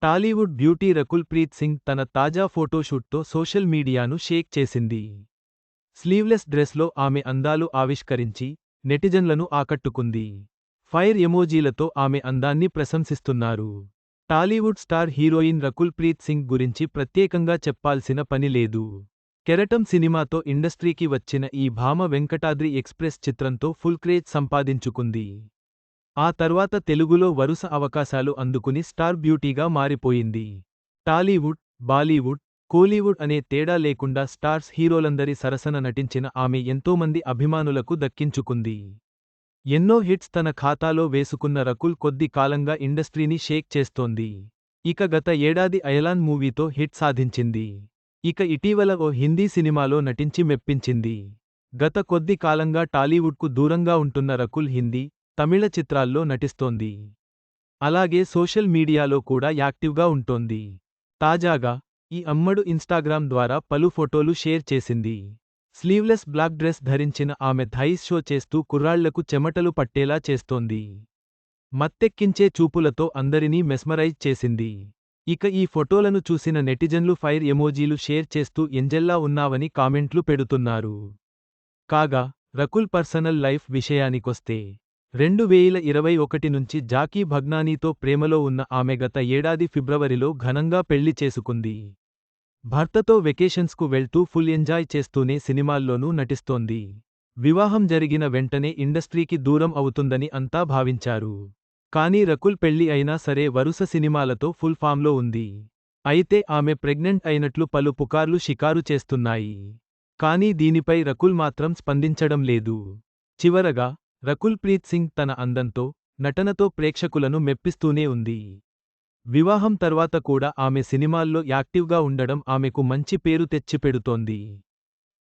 Tollywood beauty Rakul Preet Singh తన తాజా ఫోటోషూట్తో social మీడియాను షేక్ చేసింది. స్లీవ్లెస్ డ్రెస్లో ఆమె అందాలు ఆవిష్కరించి నెటిజన్లను ఆకట్టుకుంది. ఫైర్ ఎమోజీలతో ఆమె అందాన్ని ప్రశంసిస్తున్నారు. టాలీవుడ్ స్టార్ హీరోయిన్ రకుల్ ప్రీత్ సింగ్ గురించి ప్రత్యేకంగా చెప్పాల్సిన పని లేదు. కెరటం సినిమాతో ఇండస్ట్రీకి వచ్చిన ఈ భామ వెంకటాద్రి ఎక్స్ప్రెస్ చిత్రంతో ఫుల్ క్రేజ్ సంపాదించుకుంది. ఆ తర్వాత తెలుగులో వరుస అవకాశాలు అందుకుని స్టార్ బ్యూటీగా మారిపోయింది. టాలీవుడ్, బాలీవుడ్, కోలీవుడ్ అనే తేడా లేకుండా స్టార్స్ హీరోలందరి సరసన నటించిన ఆమె ఎంతోమంది అభిమానులకు దక్కించుకుంది. ఎన్నో హిట్స్ తన ఖాతాలో వేసుకున్న రకుల్ కొద్ది కాలంగా ఇండస్ట్రీని షేక్ చేస్తోంది. ఇక గత ఏడాది అయలాన్ మూవీతో హిట్ సాధించింది. ఇక ఇటీవల ఓ హిందీ సినిమాలో నటించి మెప్పించింది. గత కొద్ది కాలంగా టాలీవుడ్కు దూరంగా ఉంటున్న రకుల్ హిందీ, తమిళ చిత్రాల్లో నటిస్తోంది. అలాగే సోషల్ మీడియాలో కూడా యాక్టివ్గా ఉంటోంది. తాజాగా ఈ అమ్మడు ఇన్స్టాగ్రామ్ ద్వారా పలు ఫోటోలు షేర్ చేసింది. స్లీవ్లెస్ బ్లాక్ డ్రెస్ ధరించిన ఆమె థైస్ షో చేస్తూ కుర్రాళ్లకు చెమటలు పట్టేలా చేస్తోంది. మత్తెక్కించే చూపులతో అందరినీ మెస్మరైజ్ చేసింది. ఇక ఈ ఫోటోలను చూసిన నెటిజన్లు ఫైర్ ఎమోజీలు షేర్ చేస్తూ ఎంజెల్లా ఉన్నావని కామెంట్లు పెడుతున్నారు. కాగా రకుల్ పర్సనల్ లైఫ్ విషయానికొస్తే 2021 నుంచి జాకీ భగ్నానీతో ప్రేమలో ఉన్న ఆమె గత ఏడాది ఫిబ్రవరిలో ఘనంగా పెళ్లి చేసుకుంది. భర్తతో వెకేషన్స్కు వెళ్తూ ఫుల్ ఎంజాయ్ చేస్తూనే సినిమాల్లోనూ నటిస్తోంది. వివాహం జరిగిన వెంటనే ఇండస్ట్రీకి దూరం అవుతుందని అంతా భావించారు. కానీ రకుల్ పెళ్లి అయినా సరే వరుస సినిమాలతో ఫుల్ ఫామ్లో ఉంది. అయితే ఆమె ప్రెగ్నెంట్ అయినట్లు పలు పుకార్లు షికారు చేస్తున్నాయి. కానీ దీనిపై రకుల్ మాత్రం స్పందించడం లేదు. చివరగా రకుల్ ప్రీత్ సింగ్ తన అందంతో, నటనతో ప్రేక్షకులను మెప్పిస్తూనే ఉంది. వివాహం తర్వాత కూడా ఆమె సినిమాల్లో యాక్టివ్గా ఉండడం ఆమెకు మంచి పేరు తెచ్చిపెడుతోంది.